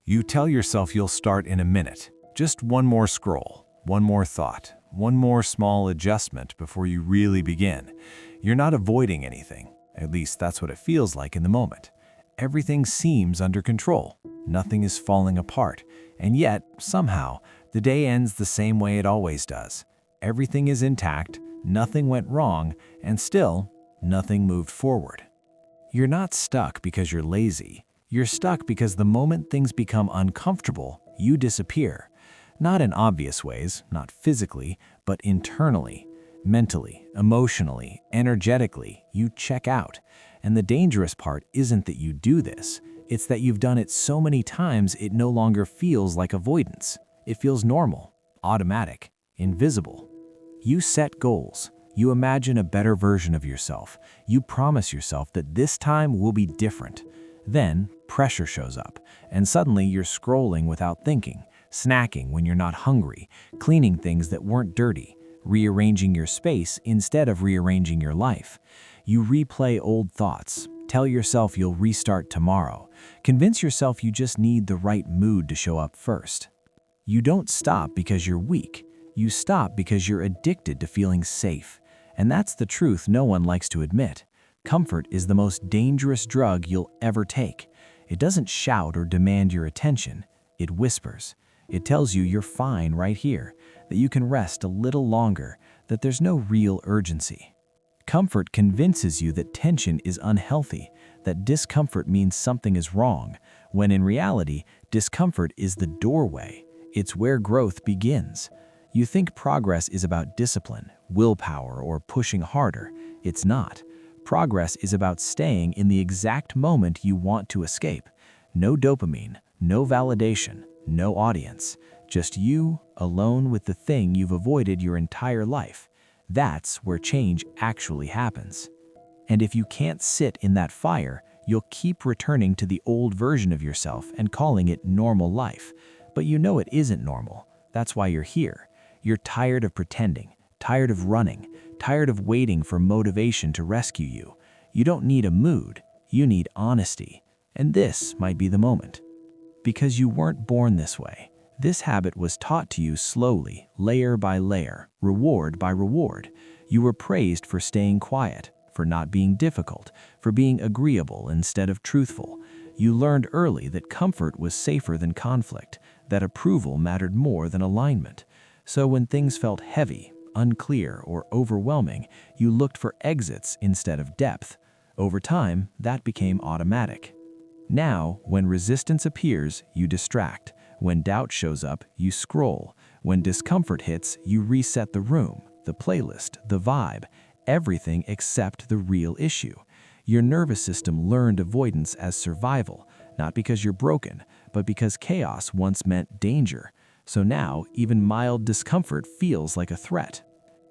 You tell yourself you'll start in a minute. Just one more scroll, one more thought, one more small adjustment before you really begin. You're not avoiding anything. At least that's what it feels like in the moment. Everything seems under control. Nothing is falling apart. And yet, somehow, the day ends the same way it always does. Everything is intact, nothing went wrong, and still, nothing moved forward. You're not stuck because you're lazy. You're stuck because the moment things become uncomfortable, you disappear. Not in obvious ways, not physically, but internally. Mentally, emotionally, energetically, you check out. And the dangerous part isn't that you do this. It's that you've done it so many times it no longer feels like avoidance. It feels normal, automatic, invisible. You set goals. You imagine a better version of yourself. You promise yourself that this time will be different. Then, pressure shows up, and suddenly you're scrolling without thinking, snacking when you're not hungry, cleaning things that weren't dirty, rearranging your space instead of rearranging your life. You replay old thoughts, tell yourself you'll restart tomorrow, convince yourself you just need the right mood to show up first. You don't stop because you're weak. You stop because you're addicted to feeling safe. And that's the truth no one likes to admit. Comfort is the most dangerous drug you'll ever take. It doesn't shout or demand your attention. It whispers. It tells you you're fine right here, that you can rest a little longer, that there's no real urgency. Comfort convinces you that tension is unhealthy, that discomfort means something is wrong, when in reality, discomfort is the doorway. It's where growth begins. You think progress is about discipline, willpower, or pushing harder. It's not. Progress is about staying in the exact moment you want to escape. No dopamine, no validation, no audience. Just you, alone with the thing you've avoided your entire life. That's where change actually happens. And if you can't sit in that fire, you'll keep returning to the old version of yourself and calling it normal life. But you know it isn't normal. That's why you're here. You're tired of pretending, tired of running, tired of waiting for motivation to rescue you. You don't need a mood, you need honesty. And this might be the moment. Because you weren't born this way. This habit was taught to you slowly, layer by layer, reward by reward. You were praised for staying quiet, for not being difficult, for being agreeable instead of truthful. You learned early that comfort was safer than conflict, that approval mattered more than alignment. So when things felt heavy, unclear, or overwhelming, you looked for exits instead of depth. Over time, that became automatic. Now, when resistance appears, you distract. When doubt shows up, you scroll. When discomfort hits, you reset the room, the playlist, the vibe, everything except the real issue. Your nervous system learned avoidance as survival, not because you're broken, but because chaos once meant danger. So now, even mild discomfort feels like a threat.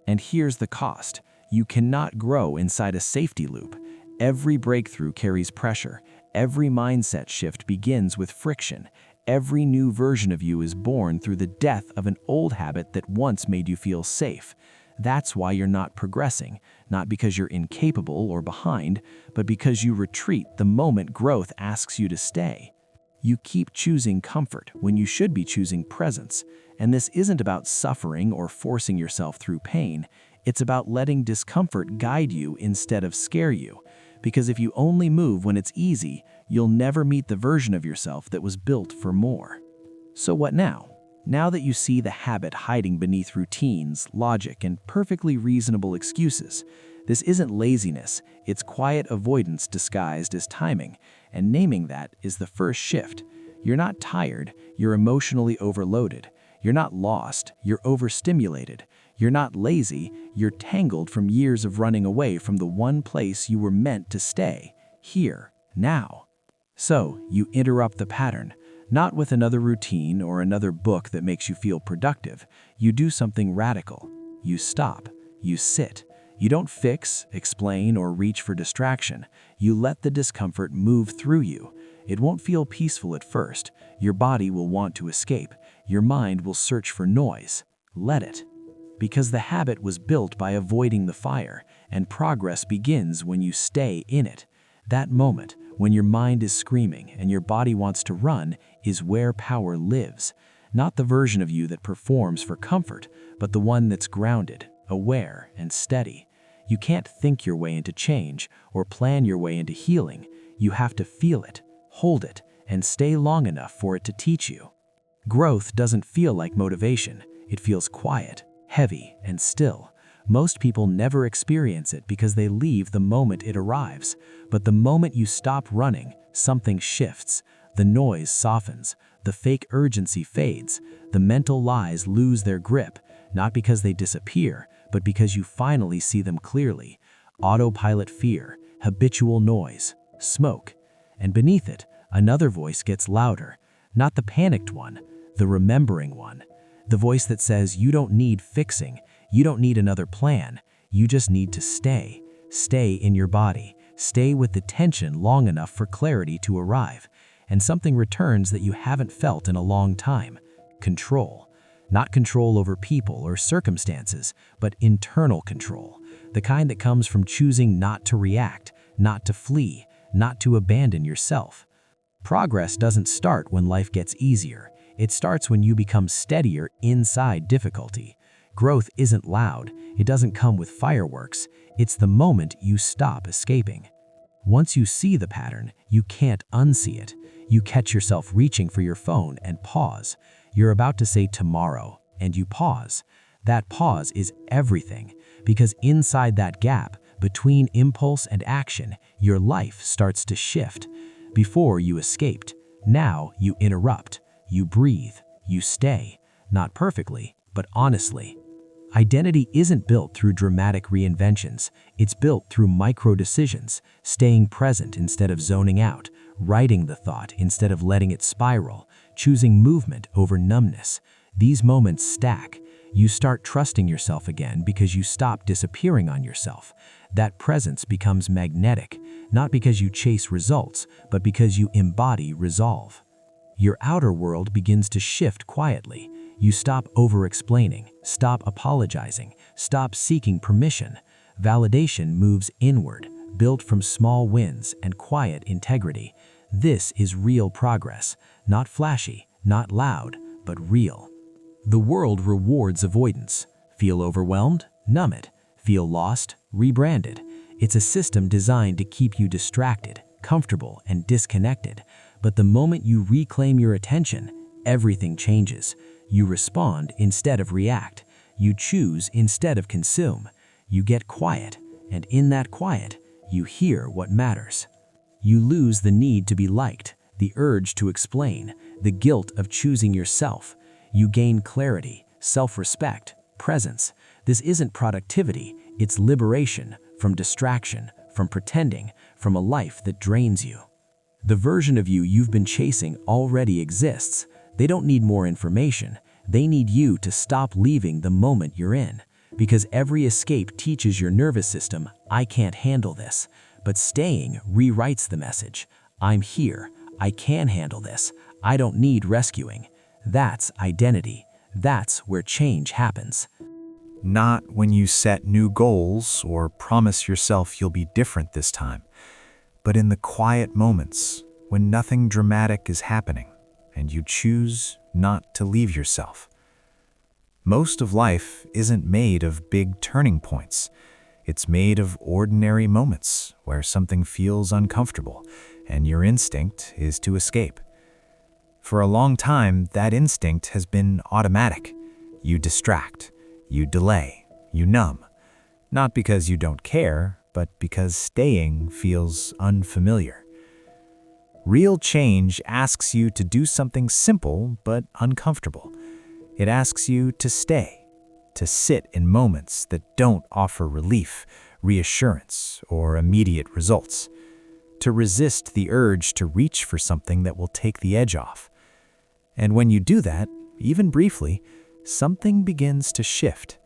And here's the cost. You cannot grow inside a safety loop. Every breakthrough carries pressure. Every mindset shift begins with friction. Every new version of you is born through the death of an old habit that once made you feel safe. That's why you're not progressing, not because you're incapable or behind, but because you retreat the moment growth asks you to stay. You keep choosing comfort when you should be choosing presence. And this isn't about suffering or forcing yourself through pain. It's about letting discomfort guide you instead of scare you. Because if you only move when it's easy, you'll never meet the version of yourself that was built for more. So what now? Now that you see the habit hiding beneath routines, logic, and perfectly reasonable excuses, this isn't laziness, it's quiet avoidance disguised as timing, and naming that is the first shift. You're not tired, you're emotionally overloaded. You're not lost, you're overstimulated. You're not lazy, you're tangled from years of running away from the one place you were meant to stay, here, now. So, you interrupt the pattern, not with another routine or another book that makes you feel productive. You do something radical. You stop, you sit. You don't fix, explain, or reach for distraction. You let the discomfort move through you. It won't feel peaceful at first. Your body will want to escape. Your mind will search for noise. Let it. Because the habit was built by avoiding the fire, and progress begins when you stay in it. That moment, when your mind is screaming and your body wants to run, is where power lives. Not the version of you that performs for comfort, but the one that's grounded, aware, and steady. You can't think your way into change or plan your way into healing. You have to feel it, hold it, and stay long enough for it to teach you. Growth doesn't feel like motivation. It feels quiet, heavy, and still. Most people never experience it because they leave the moment it arrives. But the moment you stop running, something shifts. The noise softens, the fake urgency fades, the mental lies lose their grip, not because they disappear, but because you finally see them clearly. Autopilot fear, habitual noise, smoke. And beneath it, another voice gets louder, not the panicked one, the remembering one. The voice that says you don't need fixing, you don't need another plan, you just need to stay. Stay in your body, stay with the tension long enough for clarity to arrive. And something returns that you haven't felt in a long time. Control. Not control over people or circumstances, but internal control. The kind that comes from choosing not to react, not to flee, not to abandon yourself. Progress doesn't start when life gets easier. It starts when you become steadier inside difficulty. Growth isn't loud. It doesn't come with fireworks. It's the moment you stop escaping. Once you see the pattern, you can't unsee it. You catch yourself reaching for your phone and pause. You're about to say tomorrow, and you pause. That pause is everything, because inside that gap, between impulse and action, your life starts to shift. Before you escaped, now you interrupt. You breathe, you stay, not perfectly, but honestly. Identity isn't built through dramatic reinventions. It's built through micro decisions, staying present instead of zoning out, writing the thought instead of letting it spiral, choosing movement over numbness. These moments stack. You start trusting yourself again because you stop disappearing on yourself. That presence becomes magnetic, not because you chase results, but because you embody resolve. Your outer world begins to shift quietly. You stop over-explaining, stop apologizing, stop seeking permission. Validation moves inward, built from small wins and quiet integrity. This is real progress, not flashy, not loud, but real. The world rewards avoidance. Feel overwhelmed? Numb it. Feel lost? Rebrand it. It's a system designed to keep you distracted, comfortable, and disconnected. But the moment you reclaim your attention, everything changes. You respond instead of react. You choose instead of consume. You get quiet, and in that quiet, you hear what matters. You lose the need to be liked, the urge to explain, the guilt of choosing yourself. You gain clarity, self-respect, presence. This isn't productivity, it's liberation from distraction, from pretending, from a life that drains you. The version of you you've been chasing already exists. They don't need more information. They need you to stop leaving the moment you're in. Because every escape teaches your nervous system, I can't handle this. But staying rewrites the message. I'm here. I can handle this. I don't need rescuing. That's identity. That's where change happens. Not when you set new goals or promise yourself you'll be different this time, but in the quiet moments when nothing dramatic is happening and you choose not to leave yourself. Most of life isn't made of big turning points. It's made of ordinary moments where something feels uncomfortable and your instinct is to escape. For a long time, that instinct has been automatic. You distract, you delay, you numb. Not because you don't care, but because staying feels unfamiliar. Real change asks you to do something simple but uncomfortable. It asks you to stay, to sit in moments that don't offer relief, reassurance, or immediate results, to resist the urge to reach for something that will take the edge off. And when you do that, even briefly, something begins to shift.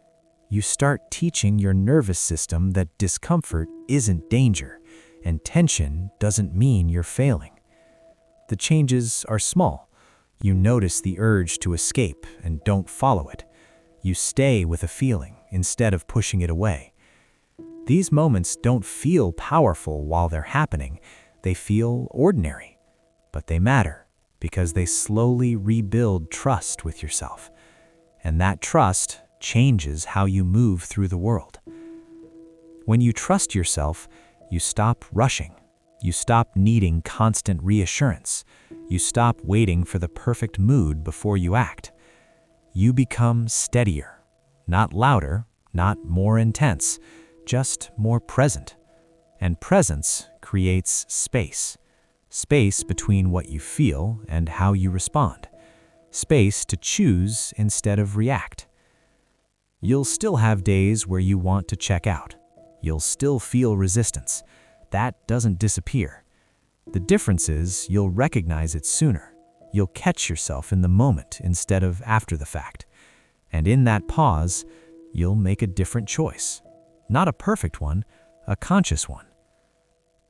You start teaching your nervous system that discomfort isn't danger, and tension doesn't mean you're failing. The changes are small. You notice the urge to escape and don't follow it. You stay with a feeling instead of pushing it away. These moments don't feel powerful while they're happening. They feel ordinary, but they matter because they slowly rebuild trust with yourself. And that trust changes how you move through the world. When you trust yourself, you stop rushing. You stop needing constant reassurance. You stop waiting for the perfect mood before you act. You become steadier, not louder, not more intense, just more present. And presence creates space. Space between what you feel and how you respond. Space to choose instead of react. You'll still have days where you want to check out. You'll still feel resistance. That doesn't disappear. The difference is you'll recognize it sooner. You'll catch yourself in the moment instead of after the fact. And in that pause, you'll make a different choice. Not a perfect one, a conscious one.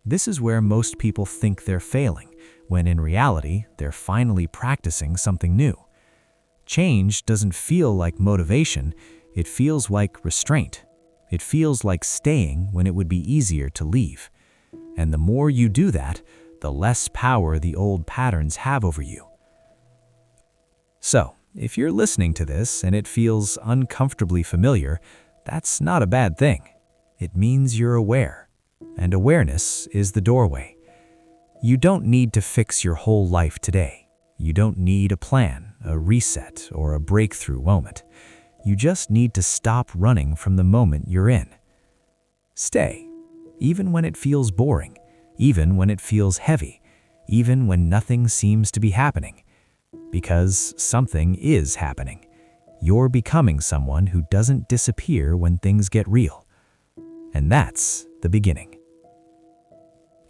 This is where most people think they're failing, when in reality, they're finally practicing something new. Change doesn't feel like motivation, it feels like restraint. It feels like staying when it would be easier to leave. And the more you do that, the less power the old patterns have over you. So, if you're listening to this and it feels uncomfortably familiar, that's not a bad thing. It means you're aware. And awareness is the doorway. You don't need to fix your whole life today. You don't need a plan, a reset, or a breakthrough moment. You just need to stop running from the moment you're in. Stay, even when it feels boring, even when it feels heavy, even when nothing seems to be happening. Because something is happening. You're becoming someone who doesn't disappear when things get real. And that's the beginning.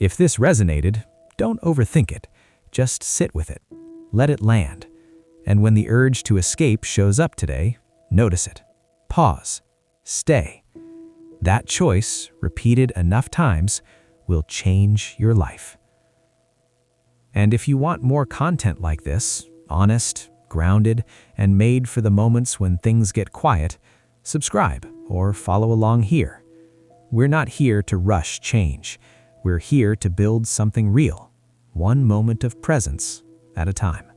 If this resonated, don't overthink it. Just sit with it. Let it land. And when the urge to escape shows up today, notice it. Pause. Stay. That choice, repeated enough times, will change your life. And if you want more content like this, honest, grounded, and made for the moments when things get quiet, subscribe or follow along here. We're not here to rush change. We're here to build something real, one moment of presence at a time.